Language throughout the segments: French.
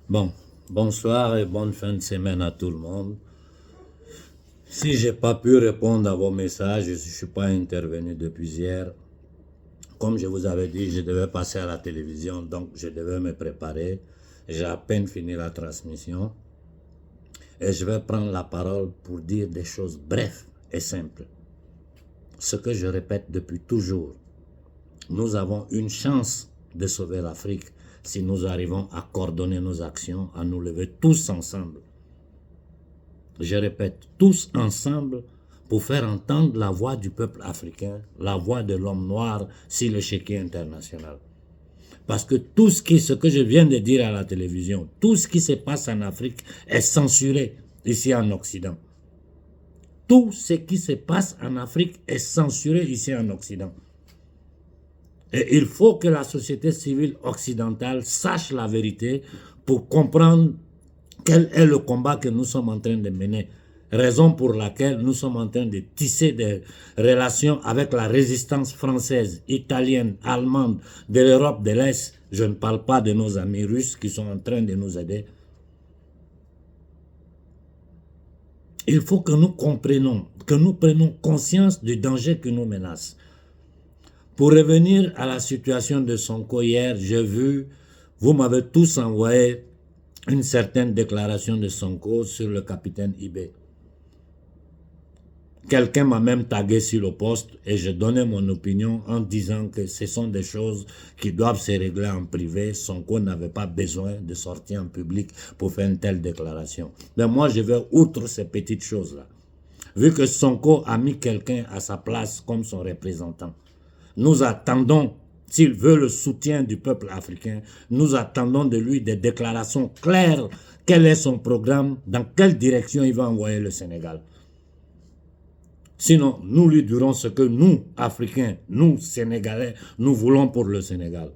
Bon, bonsoir et bonne fin de semaine à tout le monde. Si j'ai pas pu répondre à vos messages, je ne suis pas intervenu depuis hier. Comme je vous avais dit, je devais passer à la télévision, donc je devais me préparer. J'ai à peine fini la transmission et je vais prendre la parole pour dire des choses brèves et simples. Ce que je répète depuis toujours, nous avons une chance de sauver l'Afrique si nous arrivons à coordonner nos actions, à nous lever tous ensemble. Je répète, tous ensemble pour faire entendre la voix du peuple africain, la voix de l'homme noir sur l'échiquier international. Parce que ce que je viens de dire à la télévision, tout ce qui se passe en Afrique est censuré ici en Occident. Tout ce qui se passe en Afrique est censuré ici en Occident. Et il faut que la société civile occidentale sache la vérité pour comprendre quel est le combat que nous sommes en train de mener. Raison pour laquelle nous sommes en train de tisser des relations avec la résistance française, italienne, allemande, de l'Europe de l'Est. Je ne parle pas de nos amis russes qui sont en train de nous aider. Il faut que nous comprenions, que nous prenions conscience du danger qui nous menace. Pour revenir à la situation de Sonko hier, j'ai vu, vous m'avez tous envoyé une certaine déclaration de Sonko sur le capitaine Ibé. Quelqu'un m'a même tagué sur le poste et je donnais mon opinion en disant que ce sont des choses qui doivent se régler en privé. Sonko n'avait pas besoin de sortir en public pour faire une telle déclaration. Mais moi, je vais outre ces petites choses-là. Vu que Sonko a mis quelqu'un à sa place comme son représentant, nous attendons, s'il veut le soutien du peuple africain, nous attendons de lui des déclarations claires. Quel est son programme? Dans quelle direction il va envoyer le Sénégal? Sinon, nous lui dirons ce que nous, Africains, nous, Sénégalais, nous voulons pour le Sénégal.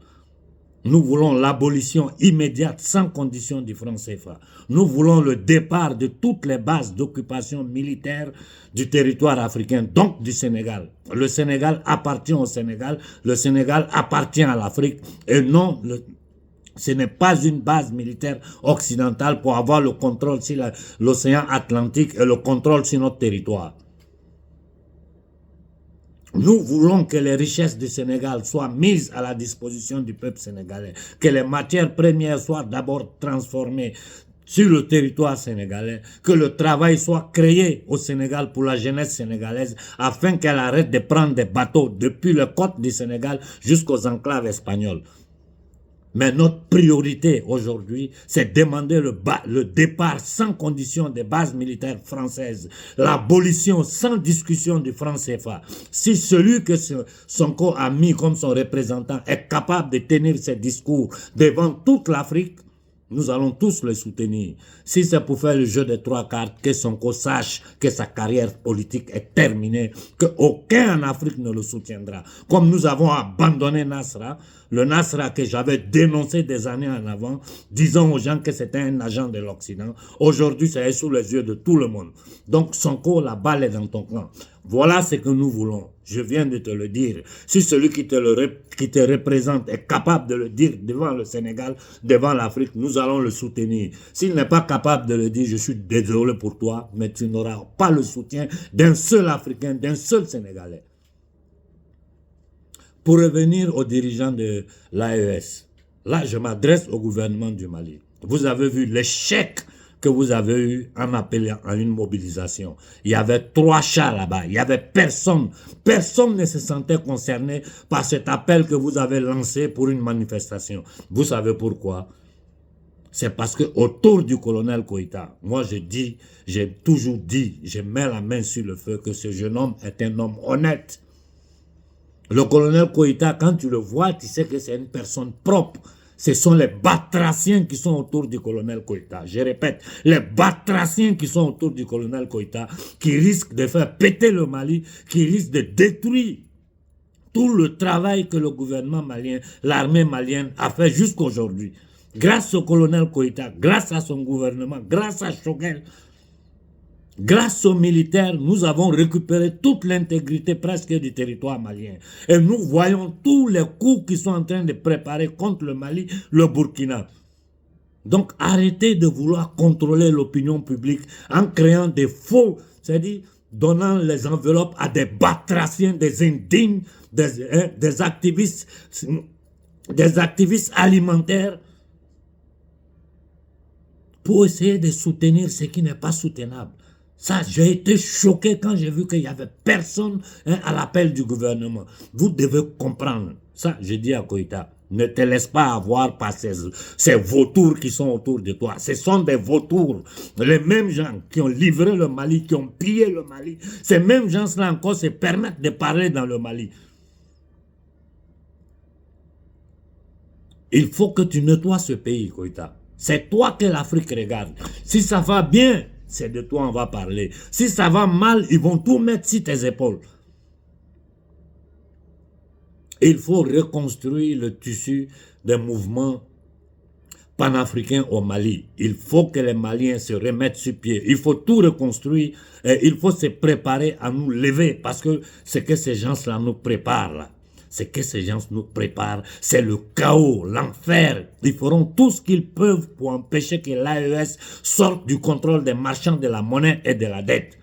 Nous voulons l'abolition immédiate, sans condition du franc CFA. Nous voulons le départ de toutes les bases d'occupation militaire du territoire africain, donc du Sénégal. Le Sénégal appartient au Sénégal, le Sénégal appartient à l'Afrique, et non, ce n'est pas une base militaire occidentale pour avoir le contrôle sur l'océan Atlantique et le contrôle sur notre territoire. Nous voulons que les richesses du Sénégal soient mises à la disposition du peuple sénégalais, que les matières premières soient d'abord transformées sur le territoire sénégalais, que le travail soit créé au Sénégal pour la jeunesse sénégalaise afin qu'elle arrête de prendre des bateaux depuis les côtes du Sénégal jusqu'aux enclaves espagnoles. Mais notre priorité aujourd'hui, c'est demander le départ sans condition des bases militaires françaises, l'abolition sans discussion du franc CFA. Si celui que Sonko a mis comme son représentant est capable de tenir ses discours devant toute l'Afrique, nous allons tous le soutenir. Si c'est pour faire le jeu des trois cartes, que Sonko sache que sa carrière politique est terminée, qu'aucun en Afrique ne le soutiendra. Comme nous avons abandonné Nasra, le Nasra que j'avais dénoncé des années en avant, disant aux gens que c'était un agent de l'Occident. Aujourd'hui, c'est sous les yeux de tout le monde. Donc Sonko, la balle est dans ton camp. Voilà ce que nous voulons. Je viens de te le dire. Si celui qui te représente est capable de le dire devant le Sénégal, devant l'Afrique, nous allons le soutenir. S'il n'est pas capable de le dire, je suis désolé pour toi, mais tu n'auras pas le soutien d'un seul Africain, d'un seul Sénégalais. Pour revenir aux dirigeants de l'AES, là je m'adresse au gouvernement du Mali. Vous avez vu l'échec que vous avez eu en appelant à une mobilisation. Il y avait 3 chars là-bas. Il n'y avait personne. Personne ne se sentait concerné par cet appel que vous avez lancé pour une manifestation. Vous savez pourquoi? C'est parce que autour du colonel Koïta, moi j'ai toujours dit, je mets la main sur le feu que ce jeune homme est un homme honnête. Le colonel Koïta, quand tu le vois, tu sais que c'est une personne propre. Ce sont les batraciens qui sont autour du colonel Koïta. Je répète, les batraciens qui sont autour du colonel Koïta, qui risquent de faire péter le Mali, qui risquent de détruire tout le travail que le gouvernement malien, l'armée malienne a fait jusqu'aujourd'hui. Grâce au colonel Koïta, grâce à son gouvernement, grâce à Choguel, grâce aux militaires, nous avons récupéré toute l'intégrité presque du territoire malien. Et nous voyons tous les coups qui sont en train de préparer contre le Mali, le Burkina. Donc arrêtez de vouloir contrôler l'opinion publique en créant des faux, c'est-à-dire donnant les enveloppes à des batraciens, des indignes, des activistes alimentaires pour essayer de soutenir ce qui n'est pas soutenable. Ça, j'ai été choqué quand j'ai vu qu'il n'y avait personne à l'appel du gouvernement. Vous devez comprendre. Ça, je dis à Koïta, ne te laisse pas avoir par ces vautours qui sont autour de toi. Ce sont des vautours. Les mêmes gens qui ont livré le Mali, qui ont pillé le Mali. Ces mêmes gens-là encore se permettent de parler dans le Mali. Il faut que tu nettoies ce pays, Koïta. C'est toi que l'Afrique regarde. Si ça va bien, c'est de toi on va parler. Si ça va mal, ils vont tout mettre sur tes épaules. Il faut reconstruire le tissu des mouvements panafricains au Mali. Il faut que les Maliens se remettent sur pied. Il faut tout reconstruire et il faut se préparer à nous lever parce que ce que ces gens-là nous préparent là. Ce que ces gens nous préparent, c'est le chaos, l'enfer. Ils feront tout ce qu'ils peuvent pour empêcher que l'AES sorte du contrôle des marchands de la monnaie et de la dette.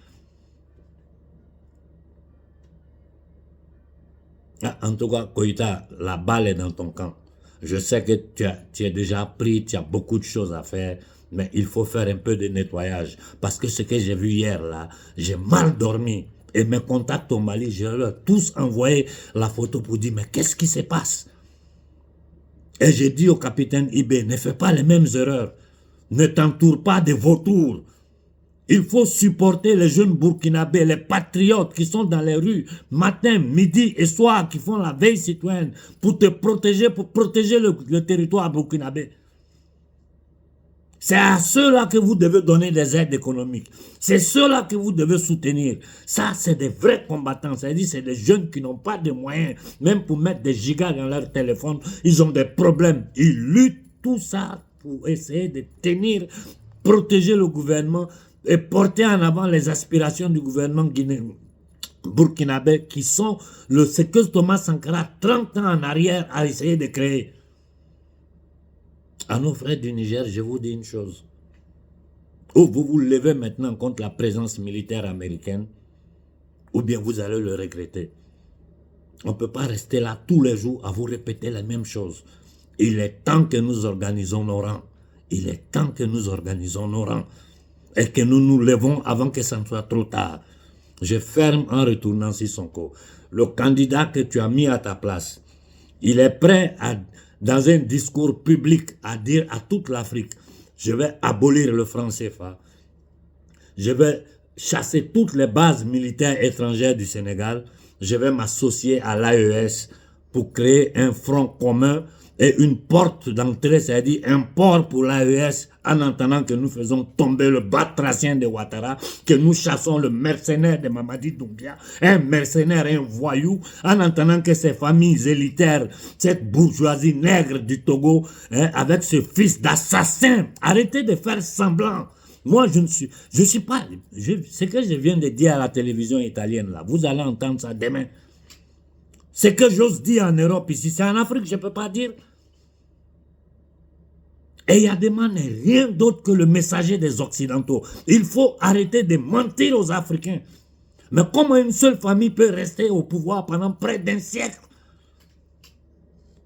En tout cas, Koïta, la balle est dans ton camp. Je sais que tu es déjà pris, tu as beaucoup de choses à faire, mais il faut faire un peu de nettoyage. Parce que ce que j'ai vu hier là, j'ai mal dormi. Et mes contacts au Mali, je leur ai tous envoyé la photo pour dire, mais qu'est-ce qui se passe? Et j'ai dit au capitaine Ibé, ne fais pas les mêmes erreurs. Ne t'entoure pas de vautours. Il faut supporter les jeunes Burkinabés, les patriotes qui sont dans les rues, matin, midi et soir, qui font la veille citoyenne pour te protéger, pour protéger le territoire burkinabé. C'est à ceux-là que vous devez donner des aides économiques. C'est ceux-là que vous devez soutenir. Ça, c'est des vrais combattants. C'est-à-dire, c'est des jeunes qui n'ont pas de moyens, même pour mettre des gigas dans leur téléphone. Ils ont des problèmes. Ils luttent tout ça pour essayer de tenir, protéger le gouvernement et porter en avant les aspirations du gouvernement guinéen. Burkinabé, qui sont ce que Thomas Sankara, 30 ans en arrière, a essayé de créer. À nos frères du Niger, je vous dis une chose. Ou vous vous levez maintenant contre la présence militaire américaine, ou bien vous allez le regretter. On ne peut pas rester là tous les jours à vous répéter les mêmes choses. Il est temps que nous organisons nos rangs. Il est temps que nous organisons nos rangs. Et que nous nous levons avant que ça ne soit trop tard. Je ferme en retournant Sissoko. Le candidat que tu as mis à ta place, il est prêt à, dans un discours public, à dire à toute l'Afrique, je vais abolir le franc CFA, je vais chasser toutes les bases militaires étrangères du Sénégal, je vais m'associer à l'AES pour créer un front commun et une porte d'entrée, c'est-à-dire un port pour l'AES, en entendant que nous faisons tomber le batracien de Ouattara, que nous chassons le mercenaire de Mamadi Doumbia, un mercenaire, un voyou, en entendant que ces familles élitaires, cette bourgeoisie nègre du Togo, avec ce fils d'assassin, arrêtez de faire semblant. Moi, je suis pas, ce que je viens de dire à la télévision italienne, là, vous allez entendre ça demain. Ce que j'ose dire en Europe ici, c'est en Afrique, je ne peux pas dire. Et Yadema n'est rien d'autre que le messager des Occidentaux. Il faut arrêter de mentir aux Africains. Mais comment une seule famille peut rester au pouvoir pendant près d'un siècle?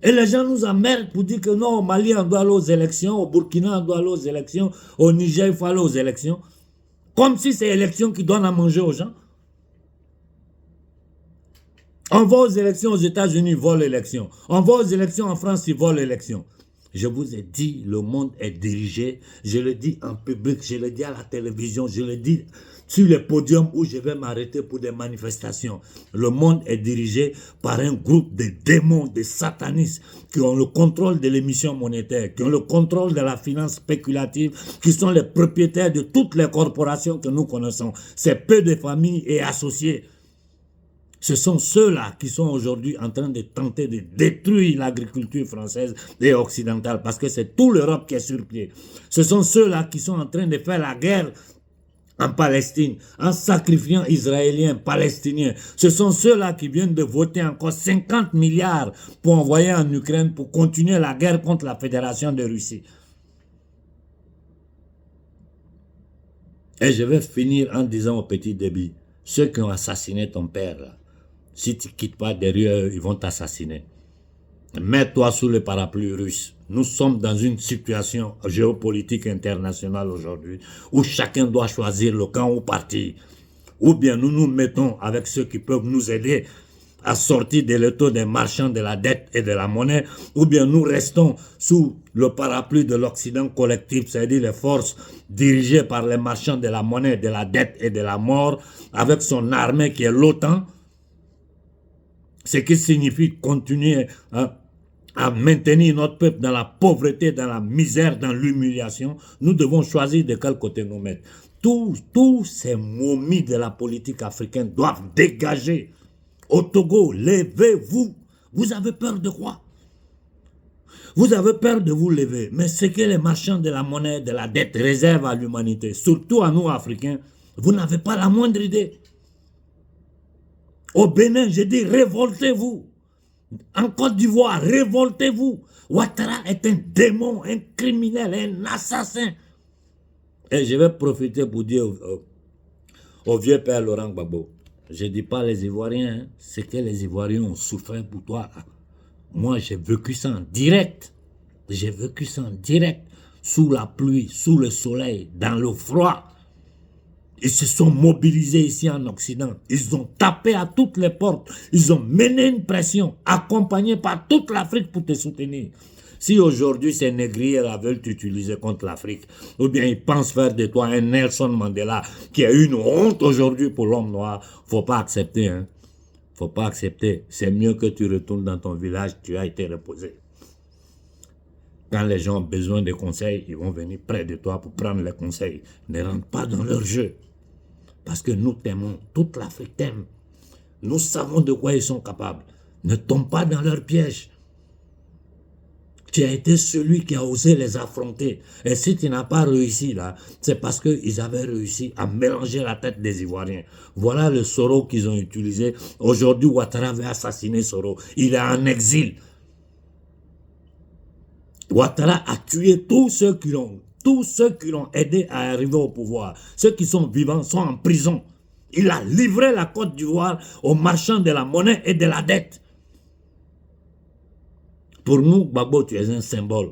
Et les gens nous emmerdent pour dire que non, au Mali, on doit aller aux élections, au Burkina, on doit aller aux élections, au Niger, il faut aller aux élections. Comme si c'est l'élection qui donne à manger aux gens. On va aux élections aux États-Unis, ils volent l'élection. On va aux élections en France, ils volent l'élection. Je vous ai dit, le monde est dirigé. Je le dis en public, je le dis à la télévision, je le dis sur les podiums où je vais m'arrêter pour des manifestations. Le monde est dirigé par un groupe de démons, de satanistes qui ont le contrôle de l'émission monétaire, qui ont le contrôle de la finance spéculative, qui sont les propriétaires de toutes les corporations que nous connaissons. C'est peu de familles et associés. Ce sont ceux-là qui sont aujourd'hui en train de tenter de détruire l'agriculture française et occidentale parce que c'est toute l'Europe qui est sur pied. Ce sont ceux-là qui sont en train de faire la guerre en Palestine, en sacrifiant Israéliens, Palestiniens. Ce sont ceux-là qui viennent de voter encore 50 milliards pour envoyer en Ukraine pour continuer la guerre contre la Fédération de Russie. Et je vais finir en disant au petit débit, ceux qui ont assassiné ton père, là, si tu ne quittes pas derrière eux, ils vont t'assassiner. Mets-toi sous le parapluie russe. Nous sommes dans une situation géopolitique internationale aujourd'hui où chacun doit choisir le camp où partir. Ou bien nous nous mettons avec ceux qui peuvent nous aider à sortir de l'étau des marchands de la dette et de la monnaie, ou bien nous restons sous le parapluie de l'Occident collectif, c'est-à-dire les forces dirigées par les marchands de la monnaie, de la dette et de la mort, avec son armée qui est l'OTAN, ce qui signifie continuer à maintenir notre peuple dans la pauvreté, dans la misère, dans l'humiliation. Nous devons choisir de quel côté nous mettre. Tous ces momies de la politique africaine doivent dégager. Au Togo, levez-vous. Vous avez peur de quoi? Vous avez peur de vous lever. Mais ce que les marchands de la monnaie, de la dette réservent à l'humanité, surtout à nous Africains, vous n'avez pas la moindre idée. Au Bénin, je dis révoltez-vous. En Côte d'Ivoire, révoltez-vous. Ouattara est un démon, un criminel, un assassin. Et je vais profiter pour dire au vieux père Laurent Gbagbo, je ne dis pas les Ivoiriens, hein, c'est que les Ivoiriens ont souffert pour toi. Moi, j'ai vécu ça en direct. J'ai vécu ça en direct, sous la pluie, sous le soleil, dans le froid. Ils se sont mobilisés ici en Occident. Ils ont tapé à toutes les portes. Ils ont mené une pression, accompagnée par toute l'Afrique pour te soutenir. Si aujourd'hui ces négriers-là veulent t'utiliser contre l'Afrique, ou bien ils pensent faire de toi un Nelson Mandela, qui est une honte aujourd'hui pour l'homme noir, faut pas accepter. Hein. Faut pas accepter. C'est mieux que tu retournes dans ton village, tu as été reposé. Quand les gens ont besoin de conseils, ils vont venir près de toi pour prendre les conseils. Ne rentre pas dans leur jeu. Parce que nous t'aimons, toute l'Afrique t'aime. Nous savons de quoi ils sont capables. Ne tombe pas dans leur piège. Tu as été celui qui a osé les affronter. Et si tu n'as pas réussi là, c'est parce qu'ils avaient réussi à mélanger la tête des Ivoiriens. Voilà le Soro qu'ils ont utilisé. Aujourd'hui, Ouattara veut assassiner Soro. Il est en exil. Ouattara a tué tous ceux qui l'ont aidé à arriver au pouvoir. Ceux qui sont vivants sont en prison. Il a livré la Côte d'Ivoire aux marchands de la monnaie et de la dette. Pour nous, Gbagbo, tu es un symbole.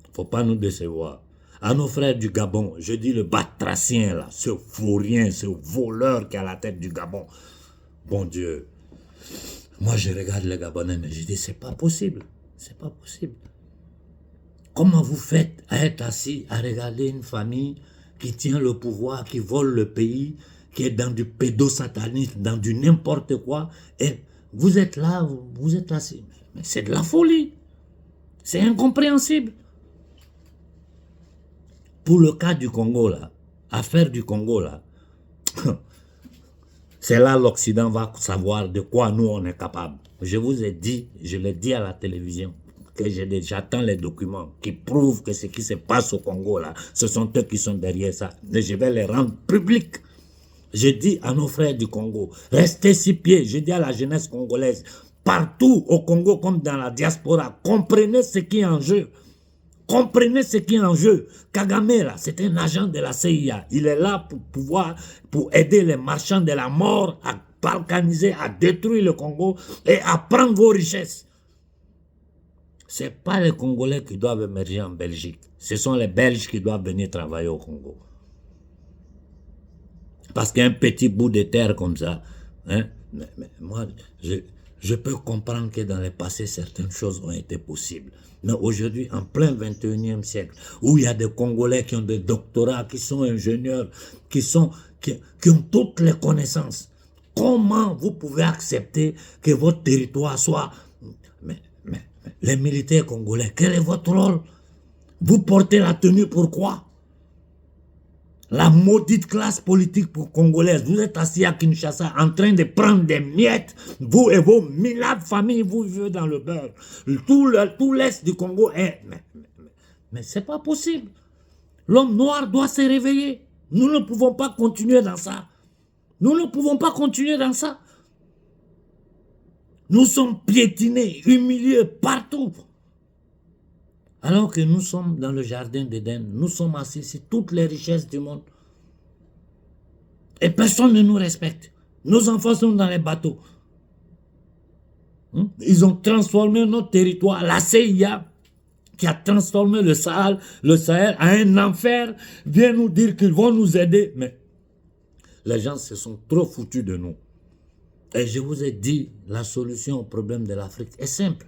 Il ne faut pas nous décevoir. À nos frères du Gabon, je dis le batracien, là, ce vaurien, ce voleur qui est à la tête du Gabon. Bon Dieu. Moi, je regarde les Gabonais, mais je dis, c'est pas possible. C'est pas possible. Comment vous faites à être assis, à regarder une famille qui tient le pouvoir, qui vole le pays, qui est dans du pédosatanisme, dans du n'importe quoi, et vous êtes là, vous êtes assis. Mais c'est de la folie. C'est incompréhensible. Pour le cas du Congo, là, affaire du Congo, là, c'est là l'Occident va savoir de quoi nous on est capable. Je vous ai dit, je l'ai dit à la télévision, que j'attends les documents qui prouvent que ce qui se passe au Congo, là, ce sont eux qui sont derrière ça. Et je vais les rendre publics. Je dis à nos frères du Congo, restez six pieds. Je dis à la jeunesse congolaise, partout au Congo comme dans la diaspora, comprenez ce qui est en jeu. Comprenez ce qui est en jeu. Kagame, là, c'est un agent de la CIA. Il est là pour aider les marchands de la mort à balkaniser, à détruire le Congo et à prendre vos richesses. Ce n'est pas les Congolais qui doivent émerger en Belgique. Ce sont les Belges qui doivent venir travailler au Congo. Parce qu'un petit bout de terre comme ça, hein, mais moi, je peux comprendre que dans le passé, certaines choses ont été possibles. Mais aujourd'hui, en plein 21e siècle, où il y a des Congolais qui ont des doctorats, qui sont ingénieurs, qui ont toutes les connaissances, comment vous pouvez accepter que votre territoire soit... Mais les militaires congolais, quel est votre rôle? Vous portez la tenue pourquoi? La maudite classe politique congolaise, vous êtes assis à Kinshasa en train de prendre des miettes, vous et vos milliards de familles, vous vivez dans le beurre. Tout l'Est du Congo est... Mais c'est pas possible. L'homme noir doit se réveiller. Nous ne pouvons pas continuer dans ça. Nous ne pouvons pas continuer dans ça. Nous sommes piétinés, humiliés partout. Alors que nous sommes dans le jardin d'Éden, nous sommes assis sur toutes les richesses du monde. Et personne ne nous respecte. Nos enfants sont dans les bateaux. Ils ont transformé notre territoire. La CIA qui a transformé le Sahel en un enfer vient nous dire qu'ils vont nous aider. Mais les gens se sont trop foutus de nous. Et je vous ai dit, la solution au problème de l'Afrique est simple.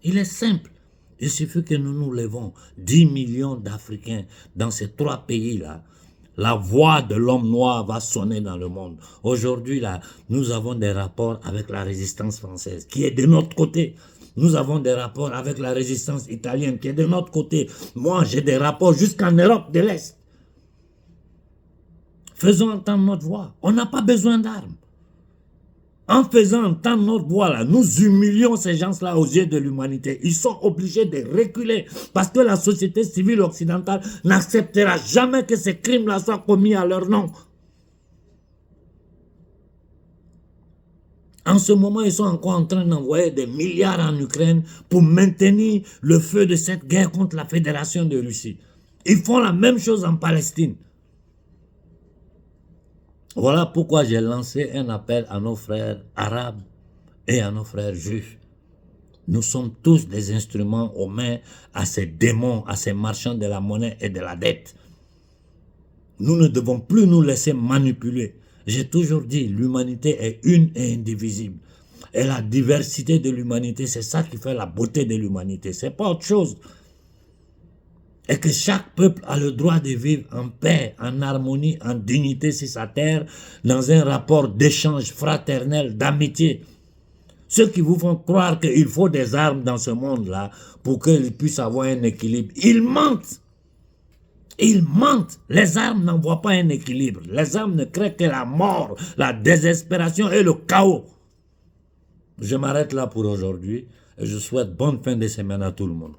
Il est simple. Il suffit que nous nous levons 10 millions d'Africains dans ces 3 pays-là. La voix de l'homme noir va sonner dans le monde. Aujourd'hui, là, nous avons des rapports avec la résistance française, qui est de notre côté. Nous avons des rapports avec la résistance italienne, qui est de notre côté. Moi, j'ai des rapports jusqu'en Europe de l'Est. Faisons entendre notre voix. On n'a pas besoin d'armes. En faisant entendre notre voix, là, nous humilions ces gens-là aux yeux de l'humanité. Ils sont obligés de reculer parce que la société civile occidentale n'acceptera jamais que ces crimes-là soient commis à leur nom. En ce moment, ils sont encore en train d'envoyer des milliards en Ukraine pour maintenir le feu de cette guerre contre la Fédération de Russie. Ils font la même chose en Palestine. Voilà pourquoi j'ai lancé un appel à nos frères arabes et à nos frères juifs. Nous sommes tous des instruments aux mains à ces démons, à ces marchands de la monnaie et de la dette. Nous ne devons plus nous laisser manipuler. J'ai toujours dit, l'humanité est une et indivisible. Et la diversité de l'humanité, c'est ça qui fait la beauté de l'humanité. C'est pas autre chose. Et que chaque peuple a le droit de vivre en paix, en harmonie, en dignité sur sa terre, dans un rapport d'échange fraternel, d'amitié. Ceux qui vous font croire qu'il faut des armes dans ce monde-là pour qu'ils puissent avoir un équilibre, ils mentent. Ils mentent. Les armes n'envoient pas un équilibre. Les armes ne créent que la mort, la désespération et le chaos. Je m'arrête là pour aujourd'hui et je souhaite bonne fin de semaine à tout le monde.